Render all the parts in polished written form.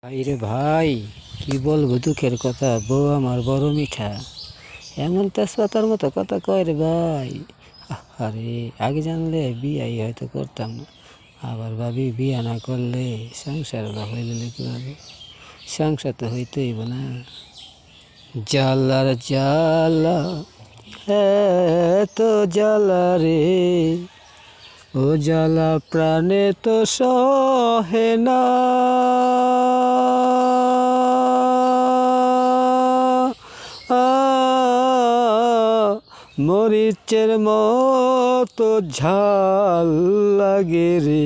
আরে ভাই, কি বলবো দুঃখের কথা। বউ আমার বড় মিঠা, এমন তেজপাতার মতো কথা কয় রে ভাই। আরে আগে জানলে বিয়াই হয়তো করতাম না। আবার ভাবি বিয়া না করলে সংসার হইলে কীভাবে? সংসার তো হইতেইব না। জ্বালার জ্বালা, এত জ্বালা রে, ও জ্বালা প্রাণে তো সহে না। মরিচের মতো ঝাল লাগে রে,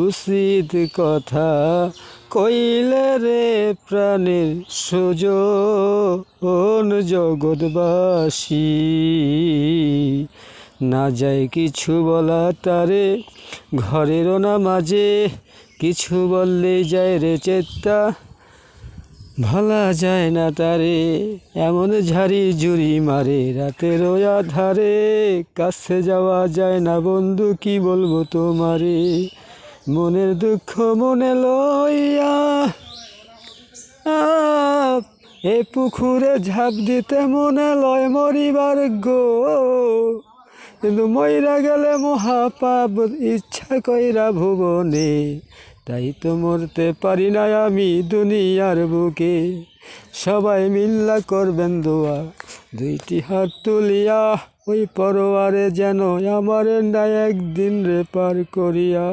উচিত কথা কইলে রে প্রাণের সুজন জগৎবাসী। না যায় কিছু বলা তারে, ঘরেরও না মাঝে কিছু বললেই যায় রে চেত্তা। ভোলা যায় না তারে, এমন ঝাড়ি জুড়ি মারে রাতের আধারে। কাছে যাওয়া যায় না বন্ধু, কি বলবো তোমারে। মনের দুঃখ মনে লইয়া এ পুকুরে ঝাঁপ দিতে মনে লয় মরিবার গো। কিন্তু মইরা গেলে মহাপাপ ইচ্ছা কইরা ভুবনে। তাই তো মরতে পারি না আমি দুনিয়ার বুকে। সবাই মিল্লা করবেন দোয়া, দুইটি হাত তুলিয়া, ওই পরোয়ারে যেন আমার না একদিন রে পার করিয়া।